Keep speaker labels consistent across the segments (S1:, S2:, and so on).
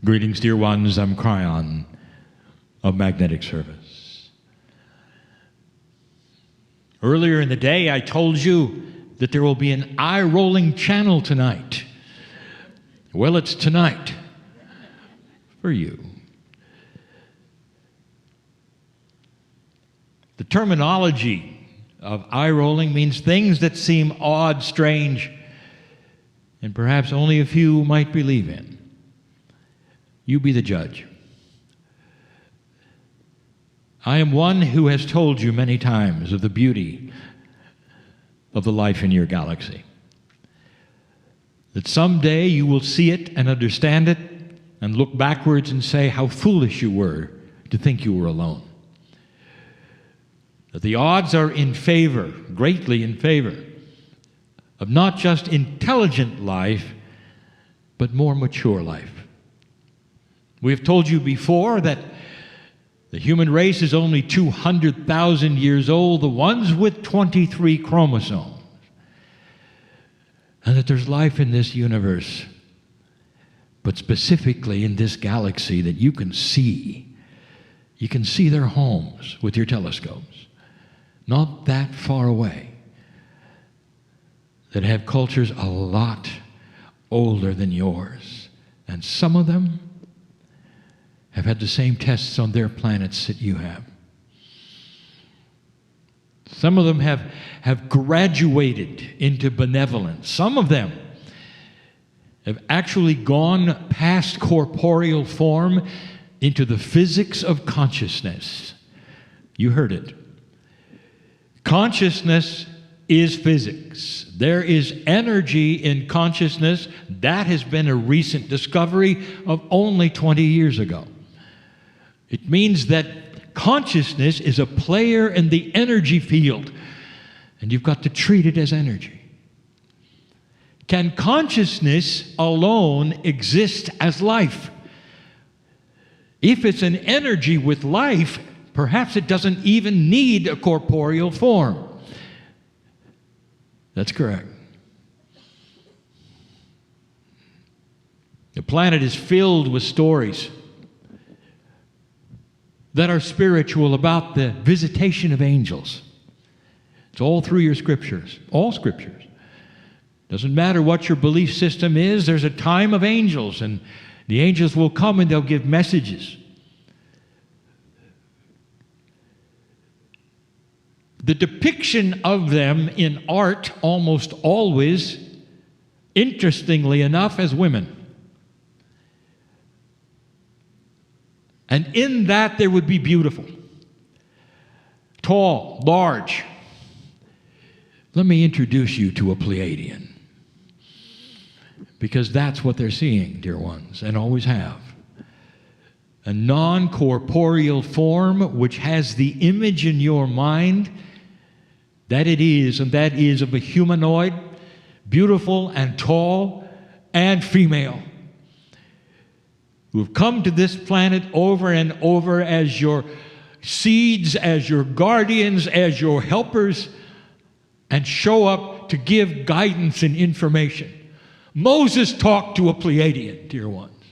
S1: Greetings, dear ones. I'm Kryon of Magnetic Service. Earlier in the day, I told you that there will be an eye-rolling channel tonight. Well, it's tonight for you. The terminology of eye-rolling means things that seem odd, strange, and perhaps only a few might believe in. You be the judge. I am one who has told you many times of the beauty of the life in your galaxy. That someday you will see it and understand it and look backwards and say how foolish you were to think you were alone. That the odds are in favor, greatly in favor, of not just intelligent life, but more mature life. We have told you before that the human race is only 200,000 years old, the ones with 23 chromosomes, and that there's life in this universe, but specifically in this galaxy that you can see. You can see their homes with your telescopes, not that far away, that have cultures a lot older than yours, and some of them have had the same tests on their planets that you have. Some of them have graduated into benevolence. Some of them have actually gone past corporeal form into the physics of consciousness. You heard it. Consciousness is physics. There is energy in consciousness. That has been a recent discovery of only 20 years ago. It means that consciousness is a player in the energy field, and you've got to treat it as energy. Can consciousness alone exist as life? If it's an energy with life, perhaps it doesn't even need a corporeal form. That's correct. The planet is filled with stories that are spiritual about the visitation of angels. It's all through your scriptures, all scriptures. Doesn't matter what your belief system is, there's a time of angels, and the angels will come and they'll give messages. The depiction of them in art almost always, interestingly enough, as women. And in that they would be beautiful, tall, large. Let me introduce you to a Pleiadian, because that's what they're seeing, dear ones, and always have. A non-corporeal form which has the image in your mind that it is, and that is of a humanoid, beautiful and tall and female, who have come to this planet over and over as your seeds, as your guardians, as your helpers, and show up to give guidance and information. Moses talked to a Pleiadian, dear ones.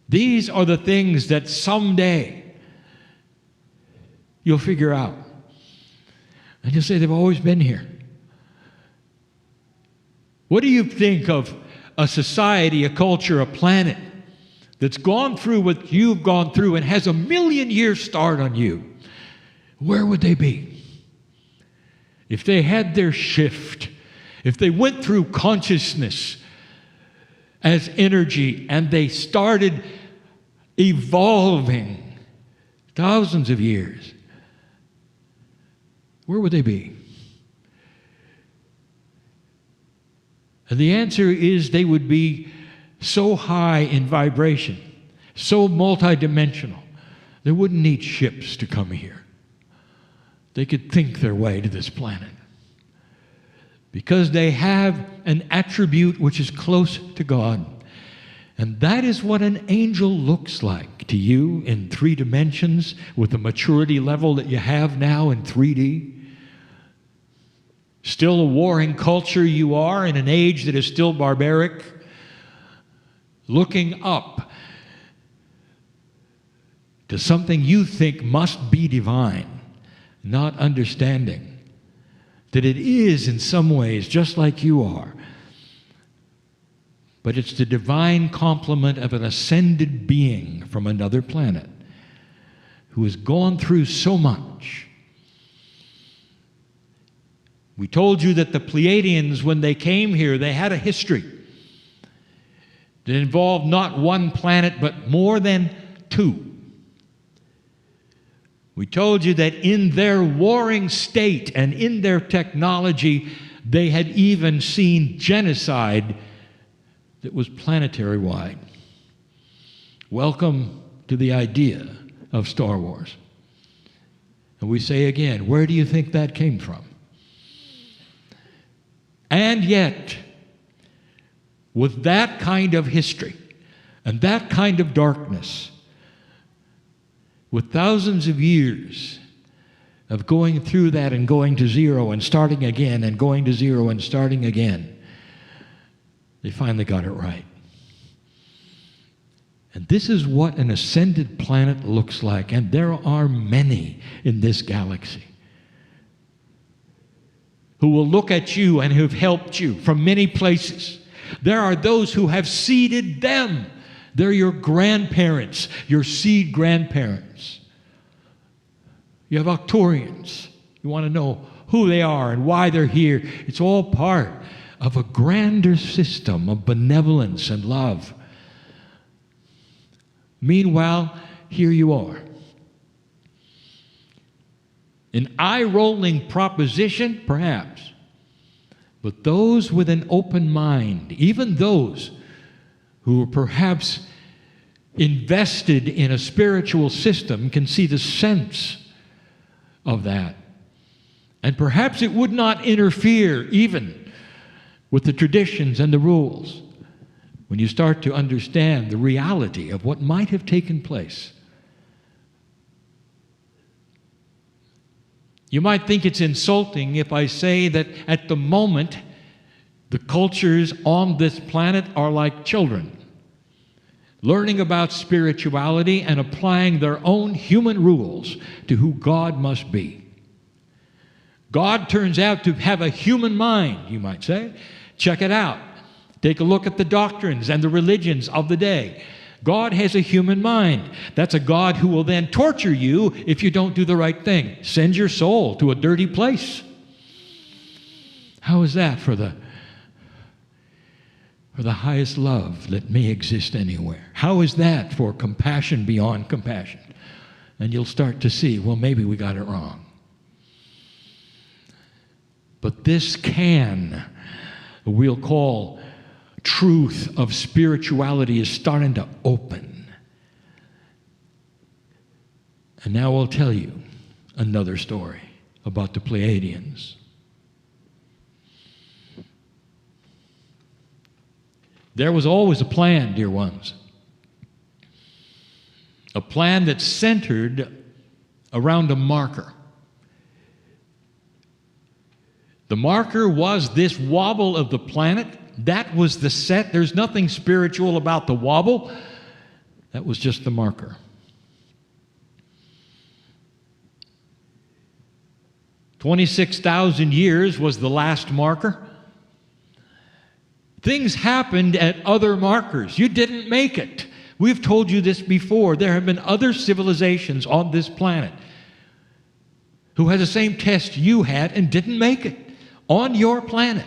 S1: These are the things that someday you'll figure out. And you'll say, they've always been here. What do you think of a society, a culture, a planet that's gone through what you've gone through and has a million-year start on you? Where would they be? If they had their shift, if they went through consciousness as energy and they started evolving thousands of years, where would they be? And the answer is they would be so high in vibration, so multidimensional, they wouldn't need ships to come here. They could think their way to this planet, because they have an attribute which is close to God. And that is what an angel looks like to you in 3 dimensions with the maturity level that you have now in 3D. Still a warring culture you are in an age that is still barbaric. looking up to something you think must be divine, not understanding that it is in some ways just like you are, but it's the divine complement of an ascended being from another planet who has gone through so much. We told you that the Pleiadians, when they came here, they had a history that involved not one planet, but more than two. We told you that in their warring state and in their technology, they had even seen genocide that was planetary-wide. Welcome to the idea of Star Wars. And we say again, where do you think that came from? And yet, with that kind of history and that kind of darkness, with thousands of years of going through that and going to zero and starting again and going to zero and starting again, they finally got it right. And this is what an ascended planet looks like, and there are many in this galaxy who will look at you and who've helped you from many places. There are those who have seeded them. They're your grandparents, your seed grandparents. You have Octorians. You want to know who they are and why they're here. It's all part of a grander system of benevolence and love. Meanwhile, here you are. An eye-rolling proposition, perhaps, but those with an open mind, even those who are perhaps invested in a spiritual system, can see the sense of that. And perhaps it would not interfere even with the traditions and the rules when you start to understand the reality of what might have taken place. You might think it's insulting if I say that at the moment, the cultures on this planet are like children, learning about spirituality and applying their own human rules to who God must be. God turns out to have a human mind, you might say. Check it out. Take a look at the doctrines and the religions of the day. God has a human mind. That's a God who will then torture you if you don't do the right thing. Send your soul to a dirty place. How is that for the highest love that may exist anywhere? How is that for compassion beyond compassion? And you'll start to see, well, maybe we got it wrong. But this we'll call truth of spirituality, is starting to open. And now I'll tell you another story about the Pleiadians. There was always a plan, dear ones. A plan that centered around a marker. The marker was this wobble of the planet. That was the set. There's nothing spiritual about the wobble. That was just the marker. "26,000 years was the last marker. Things happened at other markers. You didn't make it. We've told you this before. There have been other civilizations on this planet who had the same test you had and didn't make it on your planet.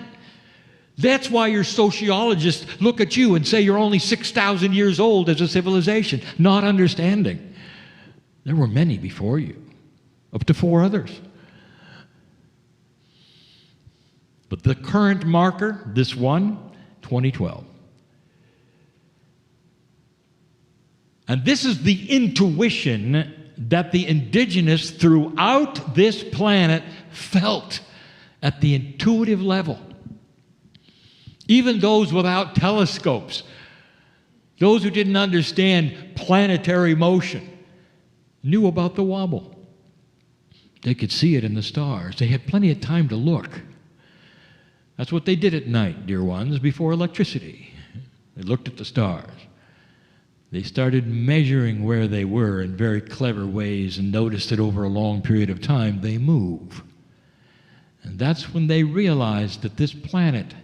S1: That's why your sociologists look at you and say you're only 6,000 years old as a civilization, not understanding. There were many before you, up to 4 others. But the current marker, this one, 2012. And this is the intuition that the indigenous throughout this planet felt at the intuitive level. Even those without telescopes, those who didn't understand planetary motion, knew about the wobble. They could see it in the stars. They had plenty of time to look. That's what they did at night, dear ones, before electricity. They looked at the stars. They started measuring where they were in very clever ways and noticed that over a long period of time they move. And that's when they realized that this planet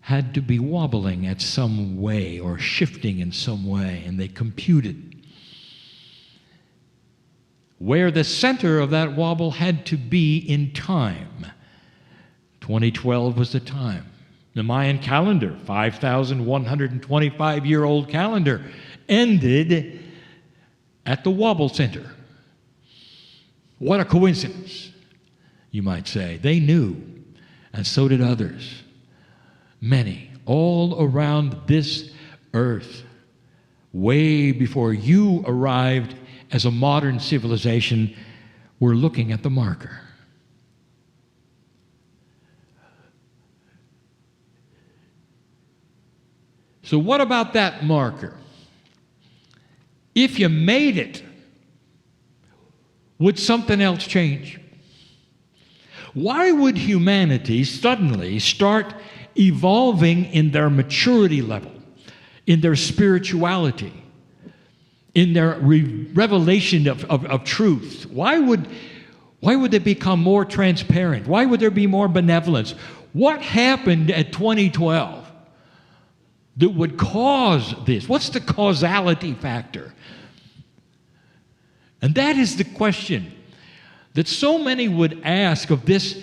S1: had to be wobbling at some way or shifting in some way, and they computed where the center of that wobble had to be in time. 2012 was the time. The Mayan calendar, 5,125-year-old calendar, ended at the wobble center. What a coincidence, you might say. They knew, and so did others. Many, all around this earth, way before you arrived as a modern civilization, were looking at the marker. So what about that marker? If you made it, would something else change? Why would humanity suddenly start evolving in their maturity level, in their spirituality, in their revelation of truth? Why would they become more transparent? Why would there be more benevolence? What happened at 2012 that would cause this? What's the causality factor? And that is the question that so many would ask of this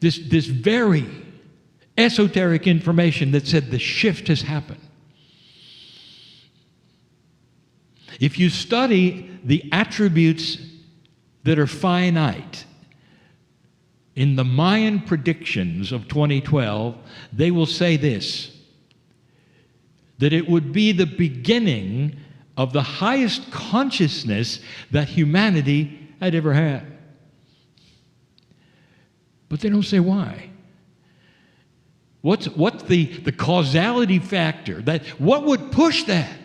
S1: very esoteric information that said the shift has happened. If you study the attributes that are finite in the Mayan predictions of 2012, they will say this, that it would be the beginning of the highest consciousness that humanity had ever had. But they don't say why. What's the causality factor? What would push that?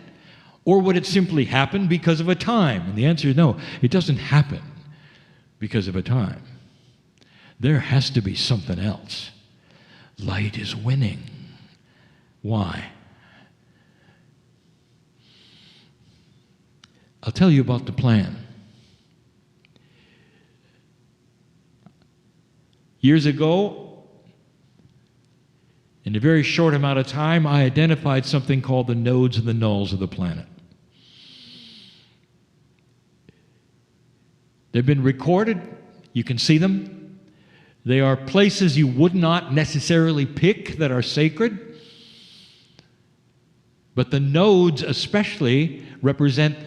S1: Or would it simply happen because of a time? And the answer is no, it doesn't happen because of a time. There has to be something else. Light is winning. Why? I'll tell you about the plan. Years ago, in a very short amount of time, I identified something called the nodes and the nulls of the planet. They've been recorded. You can see them. They are places you would not necessarily pick that are sacred. But the nodes especially represent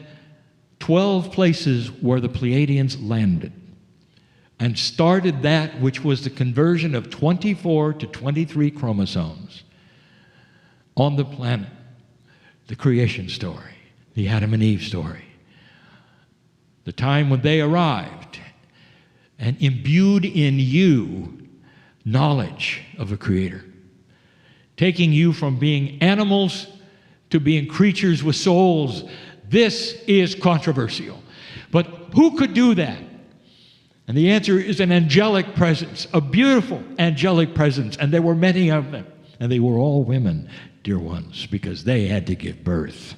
S1: 12 places where the Pleiadians landed and started that which was the conversion of 24 to 23 chromosomes on the planet, the creation story, the Adam and Eve story, the time when they arrived and imbued in you knowledge of a creator, taking you from being animals to being creatures with souls. This is controversial. But who could do that? And the answer is an angelic presence, a beautiful angelic presence. And there were many of them. And they were all women, dear ones, because they had to give birth.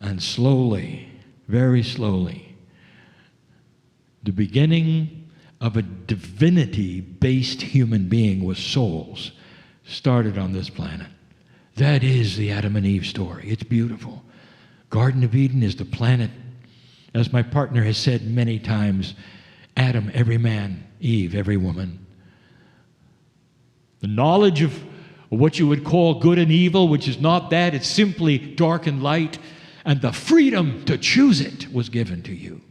S1: And slowly, very slowly, the beginning of a divinity-based human being with souls started on this planet. That is the Adam and Eve story. It's beautiful. Garden of Eden is the planet. As my partner has said many times, Adam, every man, Eve, every woman. The knowledge of what you would call good and evil, which is not that, it's simply dark and light, and the freedom to choose it was given to you.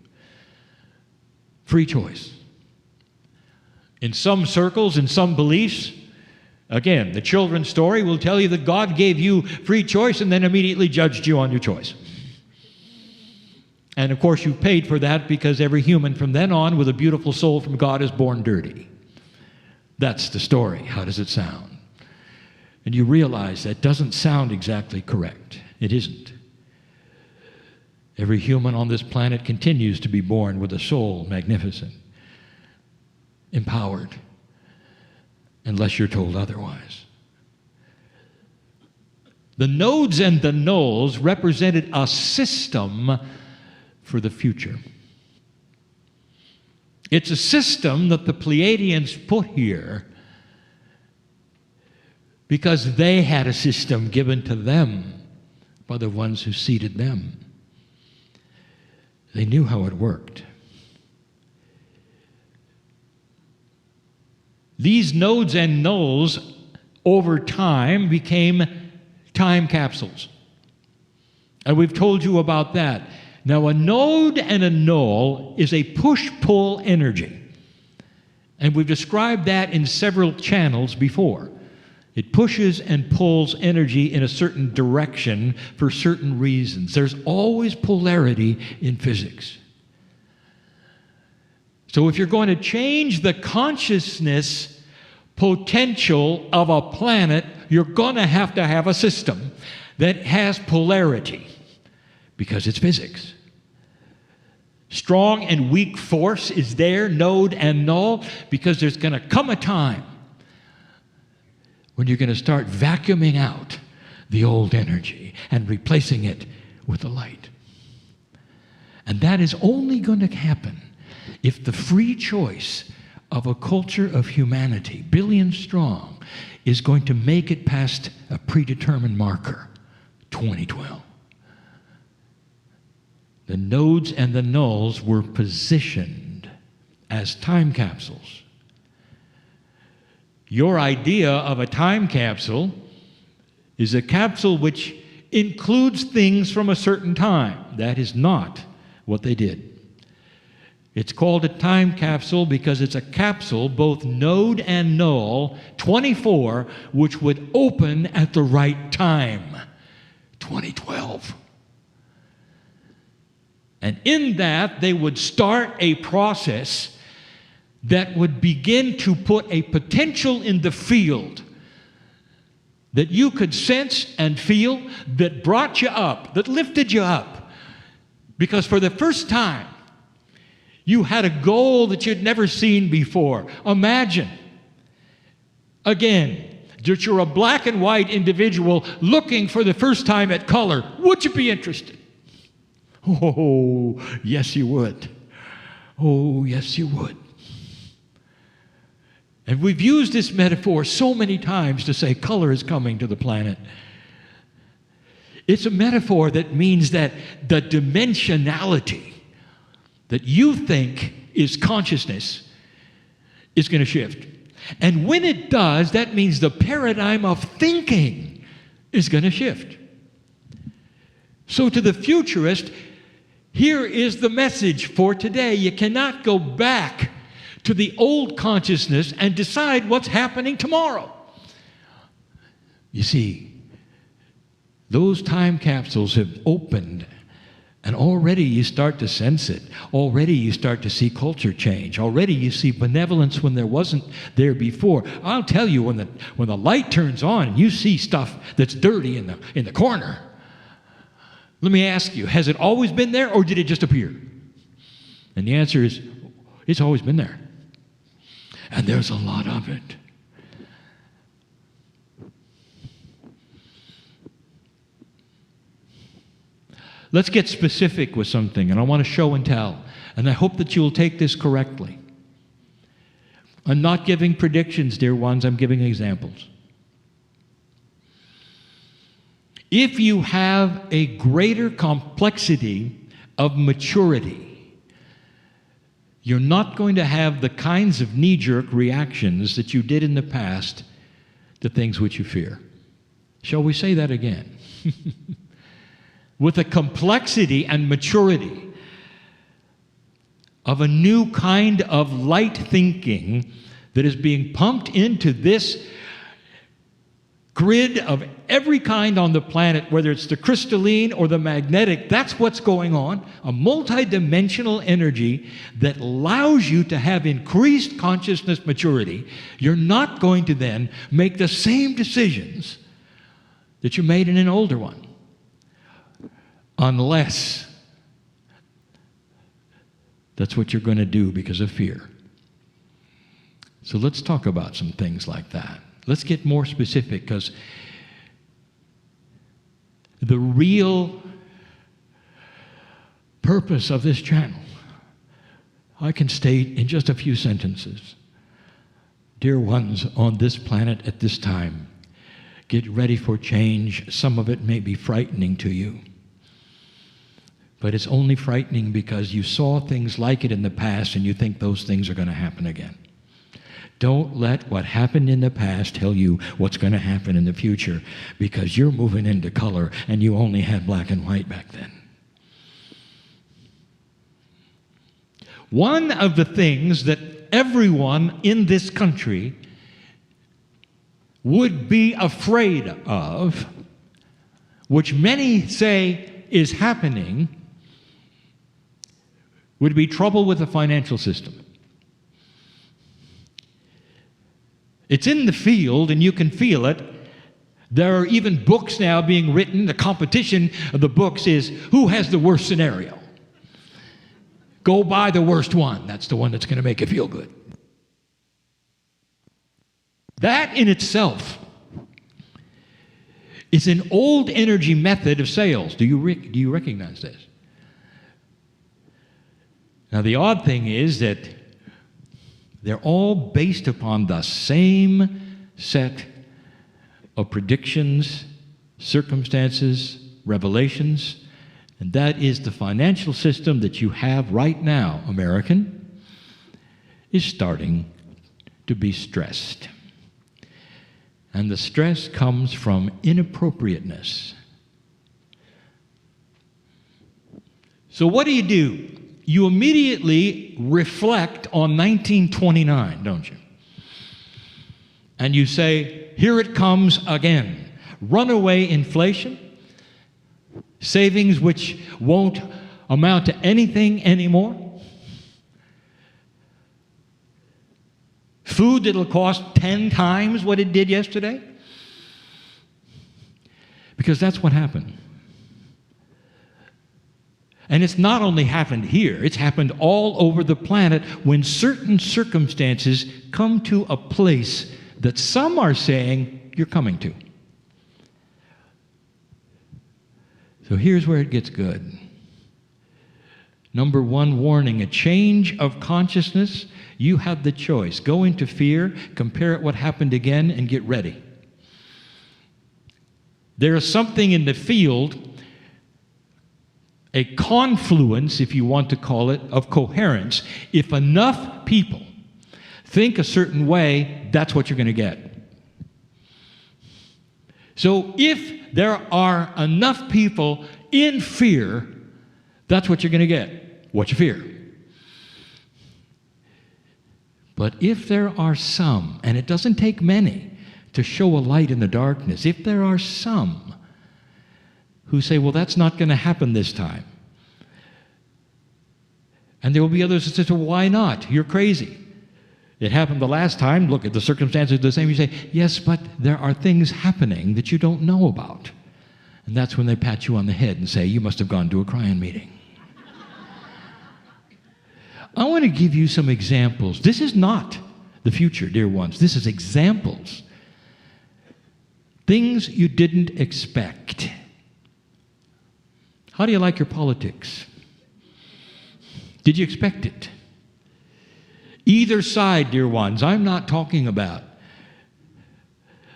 S1: Free choice. In some circles, in some beliefs, again, the children's story will tell you that God gave you free choice and then immediately judged you on your choice. And of course, you paid for that because every human from then on with a beautiful soul from God is born dirty. That's the story. How does it sound? And you realize that doesn't sound exactly correct. It isn't. Every human on this planet continues to be born with a soul magnificent, empowered, unless you're told otherwise. The nodes and the nulls represented a system for the future. It's a system that the Pleiadians put here because they had a system given to them by the ones who seeded them. They knew how it worked. These nodes and nulls over time became time capsules. And we've told you about that. Now, a node and a null is a push-pull energy. And we've described that in several channels before. It pushes and pulls energy in a certain direction for certain reasons. There's always polarity in physics. So if you're going to change the consciousness potential of a planet, you're going to have a system that has polarity, because it's physics. Strong and weak force is there, node and null, because there's going to come a time when you're going to start vacuuming out the old energy and replacing it with the light. And that is only going to happen if the free choice of a culture of humanity, billions strong, is going to make it past a predetermined marker, 2012. The nodes and the nulls were positioned as time capsules. Your idea of a time capsule is a capsule which includes things from a certain time. That is not what they did. It's called a time capsule because it's a capsule, both node and null, 24, which would open at the right time, 2012. And in that, they would start a process that would begin to put a potential in the field that you could sense and feel, that brought you up, that lifted you up. Because for the first time, you had a goal that you'd never seen before. Imagine, again, that you're a black and white individual looking for the first time at color. Would you be interested? Oh, yes, you would. Oh, yes, you would. And we've used this metaphor so many times to say color is coming to the planet. It's a metaphor that means that the dimensionality that you think is consciousness is going to shift. And when it does, that means the paradigm of thinking is going to shift. So to the futurist, here is the message for today. You cannot go back to the old consciousness and decide what's happening tomorrow. You see, those time capsules have opened, and already you start to sense it. Already you start to see culture change. Already you see benevolence when there wasn't there before. I'll tell you, when the light turns on and you see stuff that's dirty in the corner, let me ask you, has it always been there, or did it just appear? And the answer is, it's always been there. And there's a lot of it. Let's get specific with something, and I want to show and tell. And I hope that you'll take this correctly. I'm not giving predictions, dear ones. I'm giving examples. If you have a greater complexity of maturity, you're not going to have the kinds of knee-jerk reactions that you did in the past to things which you fear. Shall we say that again? With a complexity and maturity of a new kind of light thinking that is being pumped into this grid of every kind on the planet, whether it's the crystalline or the magnetic, that's what's going on. A multidimensional energy that allows you to have increased consciousness maturity. You're not going to then make the same decisions that you made in an older one, unless that's what you're going to do because of fear. So let's talk about some things like that. Let's get more specific, because the real purpose of this channel, I can state in just a few sentences. Dear ones on this planet at this time, get ready for change. Some of it may be frightening to you. But it's only frightening because you saw things like it in the past and you think those things are going to happen again. Don't let what happened in the past tell you what's going to happen in the future, because you're moving into color and you only had black and white back then. One of the things that everyone in this country would be afraid of, which many say is happening, would be trouble with the financial system. It's in the field and you can feel it. There are even books now being written. The competition of the books is who has the worst scenario. Go buy the worst one. That's the one that's going to make you feel good. That in itself is an old energy method of sales. Do you recognize this? Now, the odd thing is that they're all based upon the same set of predictions, circumstances, revelations, and that is the financial system that you have right now, American, is starting to be stressed. And the stress comes from inappropriateness. So what do? You immediately reflect on 1929, don't you? And you say, here it comes again. Runaway inflation, savings which won't amount to anything anymore, food that'll cost 10 times what it did yesterday, because that's what happened. And it's not only happened here, it's happened all over the planet when certain circumstances come to a place that some are saying you're coming to. So here's where it gets good. Number one warning, a change of consciousness. You have the choice. Go into fear, compare it what happened again, and get ready. There is something in the field, a confluence, if you want to call it, of coherence. If enough people think a certain way, that's what you're going to get. So if there are enough people in fear, that's what you're going to get, what you fear. But if there are some, and it doesn't take many to show a light in the darkness, if there are some who say, well, that's not going to happen this time. And there will be others that say, well, why not? You're crazy. It happened the last time. Look, at the circumstances are the same. You say, yes, but there are things happening that you don't know about. And that's when they pat you on the head and say, you must have gone to a Kryon meeting. I want to give you some examples. This is not the future, dear ones. This is examples. Things you didn't expect. How do you like your politics? Did you expect it? Either side, dear ones. I'm not talking about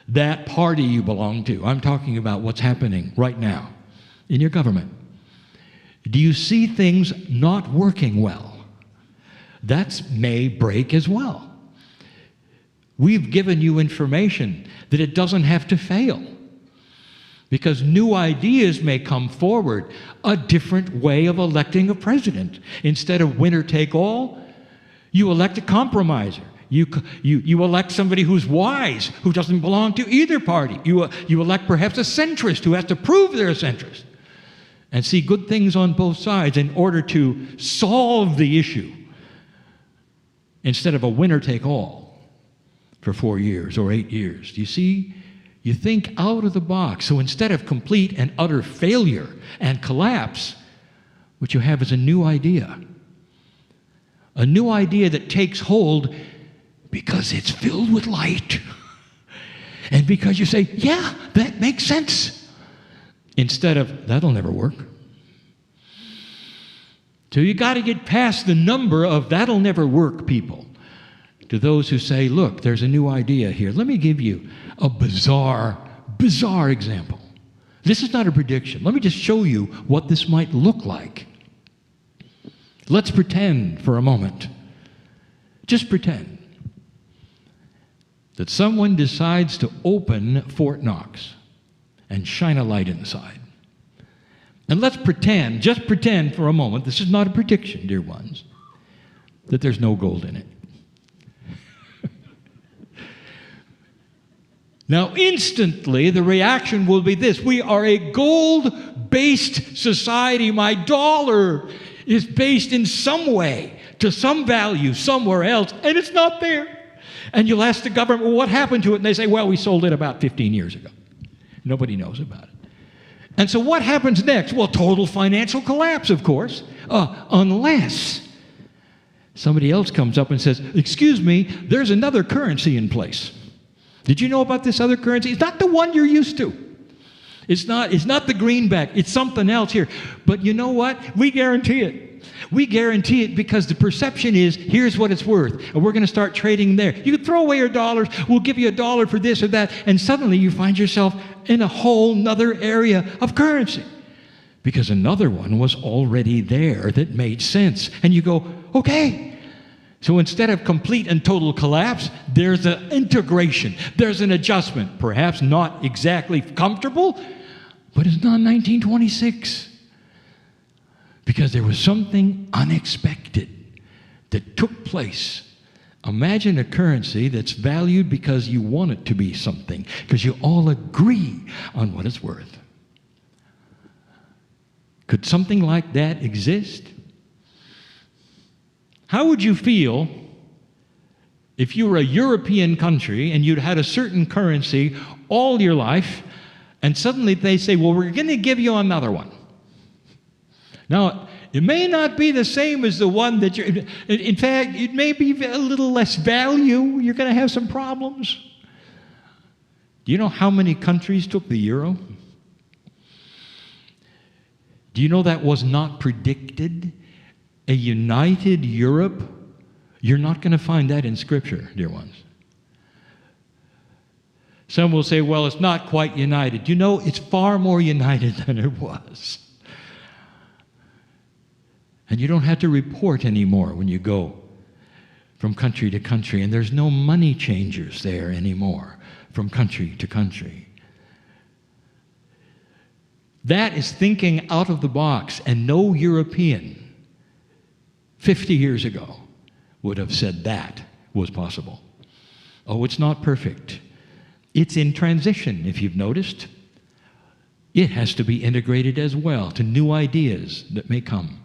S1: that party you belong to. I'm talking about what's happening right now in your government. Do you see things not working well? That may break as well. We've given you information that it doesn't have to fail, because new ideas may come forward, a different way of electing a president. Instead of winner take all, you elect a compromiser. You elect somebody who's wise, who doesn't belong to either party. You elect perhaps a centrist who has to prove they're a centrist and see good things on both sides in order to solve the issue, instead of a winner take all for 4 years or 8 years. Do you see? You think out of the box. So instead of complete and utter failure and collapse, what you have is a new idea. A new idea that takes hold because it's filled with light. And because you say, yeah, that makes sense. instead of, that'll never work. So you got to get past the number of that'll never work people to those who say, look, there's a new idea here. Let me give you a bizarre example. This is not a prediction. Let me just show you what this might look like. Let's pretend for a moment, just pretend, that someone decides to open Fort Knox and shine a light inside. And let's pretend, just pretend for a moment, this is not a prediction, dear ones, that there's no gold in it. Now, instantly, the reaction will be this: we are a gold-based society. My dollar is based in some way to some value somewhere else, and it's not there. And you'll ask the government, well, what happened to it? And they say, well, we sold it about 15 years ago. Nobody knows about it. And so what happens next? Well, total financial collapse, of course, unless somebody else comes up and says, excuse me, there's another currency in place. Did you know about this other currency? It's not the one you're used to. It's not the greenback. It's something else here. But you know what? We guarantee it. We guarantee it because the perception is, here's what it's worth, and we're going to start trading there. You can throw away your dollars. We'll give you $1 for this or that, and suddenly you find yourself in a whole nother area of currency because another one was already there that made sense. And you go, okay. So instead of complete and total collapse, there's an integration. There's an adjustment. Perhaps not exactly comfortable, but it's not 1926. Because there was something unexpected that took place. Imagine a currency that's valued because you want it to be something, because you all agree on what it's worth. Could something like that exist? How would you feel if you were a European country and you'd had a certain currency all your life, and suddenly they say, well, we're going to give you another one? Now, it may not be the same as the one that you're... In fact, it may be a little less value. You're going to have some problems. Do you know how many countries took the euro? Do you know that was not predicted? A united Europe? You're not going to find that in Scripture, dear ones. Some will say, well, it's not quite united. You know, it's far more united than it was. And you don't have to report anymore when you go from country to country. And there's no money changers there anymore from country to country. That is thinking out of the box. And no European 50 years ago would have said that was possible. Oh, it's not perfect. It's in transition, if you've noticed. It has to be integrated as well to new ideas that may come.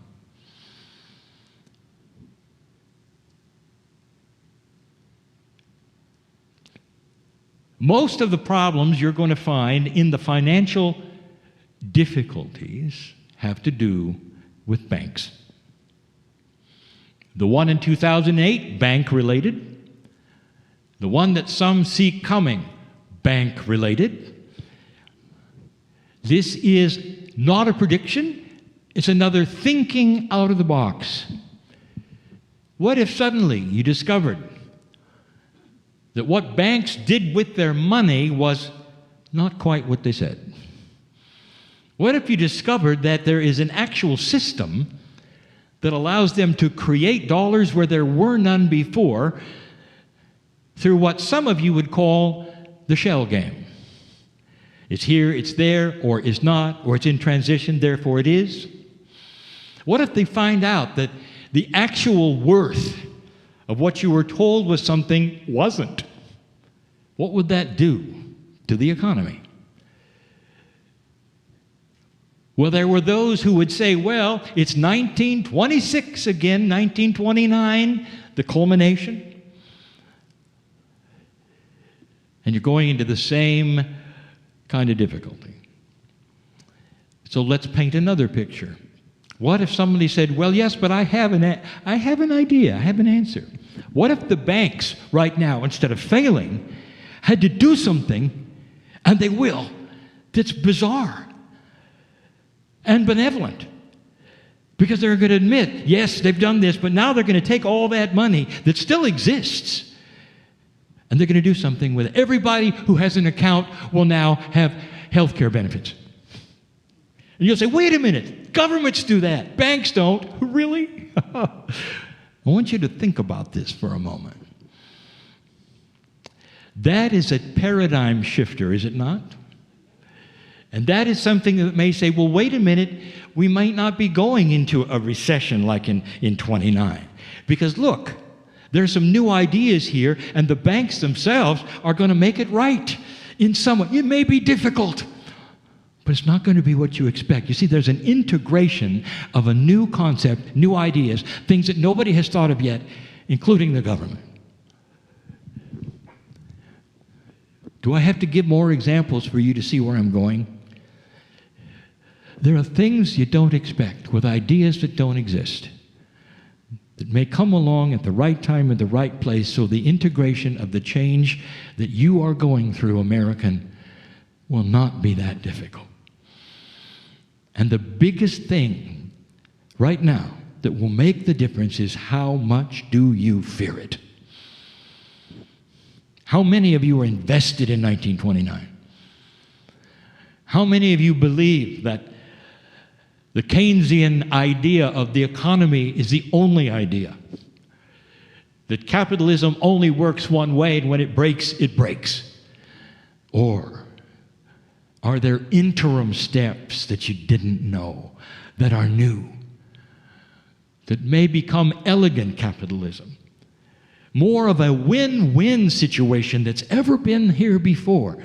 S1: Most of the problems you're going to find in the financial difficulties have to do with banks. The one in 2008, bank-related. The one that some see coming, bank-related. This is not a prediction. It's another thinking out of the box. What if suddenly you discovered that what banks did with their money was not quite what they said? What if you discovered that there is an actual system that allows them to create dollars where there were none before through what some of you would call the shell game? It's here, it's there, or it's not, or it's in transition, therefore it is. What if they find out that the actual worth of what you were told was something wasn't? What would that do to the economy? Well, there were those who would say, well, it's 1926 again, 1929, the culmination. And you're going into the same kind of difficulty. So let's paint another picture. What if somebody said, well, yes, but I have an idea, I have an answer. What if the banks right now, instead of failing, had to do something, and they will, that's bizarre? and benevolent. Because they're going to admit, yes, they've done this, but now they're going to take all that money that still exists, and they're going to do something with it. Everybody who has an account will now have health care benefits. And you'll say, wait a minute, governments do that, banks don't. Really? I want you to think about this for a moment. That is a paradigm shifter, is it not? And that is something that may say, well, wait a minute, we might not be going into a recession like in 29. Because look, there's some new ideas here, and the banks themselves are going to make it right in some way. It may be difficult, but it's not going to be what you expect. You see, there's an integration of a new concept, new ideas, things that nobody has thought of yet, including the government. Do I have to give more examples for you to see where I'm going? There are things you don't expect with ideas that don't exist, that may come along at the right time and the right place, so the integration of the change that you are going through, American, will not be that difficult. And the biggest thing right now that will make the difference is how much do you fear it? How many of you are invested in 1929? How many of you believe that the Keynesian idea of the economy is the only idea? That capitalism only works one way, and when it breaks, it breaks? Or are there interim steps that you didn't know, that are new, that may become elegant capitalism? More of a win-win situation that's ever been here before,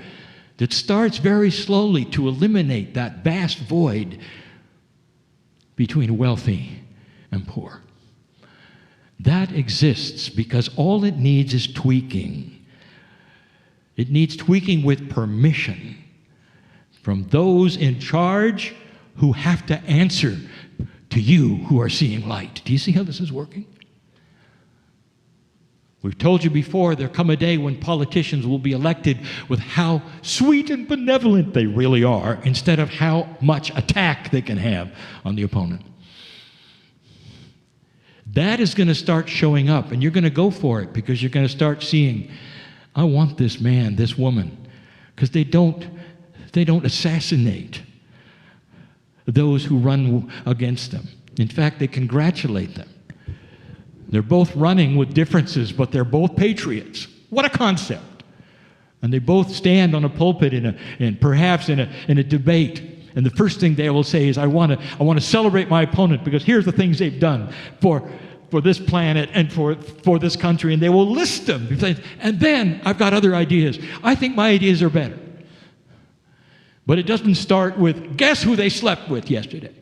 S1: that starts very slowly to eliminate that vast void between wealthy and poor. That exists because all it needs is tweaking. It needs tweaking with permission from those in charge who have to answer to you who are seeing light. Do you see how this is working? We've told you before, there'll come a day when politicians will be elected with how sweet and benevolent they really are, instead of how much attack they can have on the opponent. That is going to start showing up, and you're going to go for it, because you're going to start seeing, I want this man, this woman, because they don't assassinate those who run against them. In fact, they congratulate them. They're both running with differences, but they're both patriots. What a concept. And they both stand on a pulpit and perhaps in a debate. And the first thing they will say is, I want to celebrate my opponent because here's the things they've done for this planet and for this country. And they will list them. And then I've got other ideas. I think my ideas are better. But it doesn't start with, guess who they slept with yesterday?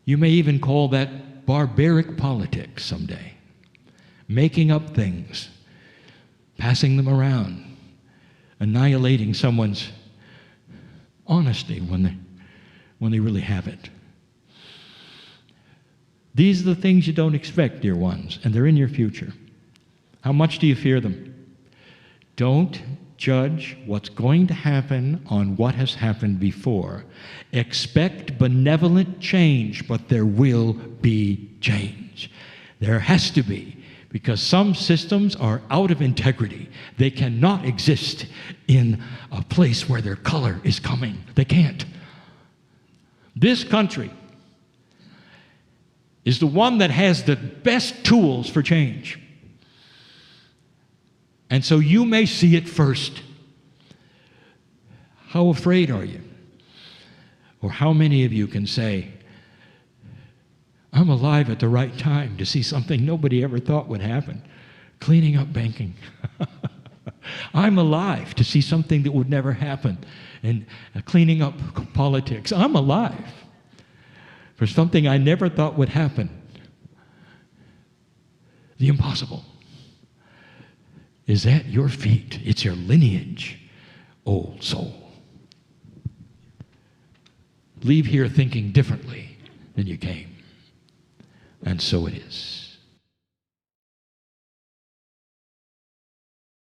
S1: You may even call that barbaric politics someday. Making up things, passing them around, annihilating someone's honesty when they really have it. These are the things you don't expect, dear ones, and they're in your future. How much do you fear them? Don't judge what's going to happen on what has happened before. Expect benevolent change, but there will be change. There has to be, because some systems are out of integrity. They cannot exist in a place where their color is coming. They can't. This country is the one that has the best tools for change. And so you may see it first. How afraid are you? Or how many of you can say, I'm alive at the right time to see something nobody ever thought would happen, cleaning up banking. I'm alive to see something that would never happen, and cleaning up politics. I'm alive for something I never thought would happen. The impossible is at your feet. It's your lineage, old soul. Leave here thinking differently than you came. And so it is.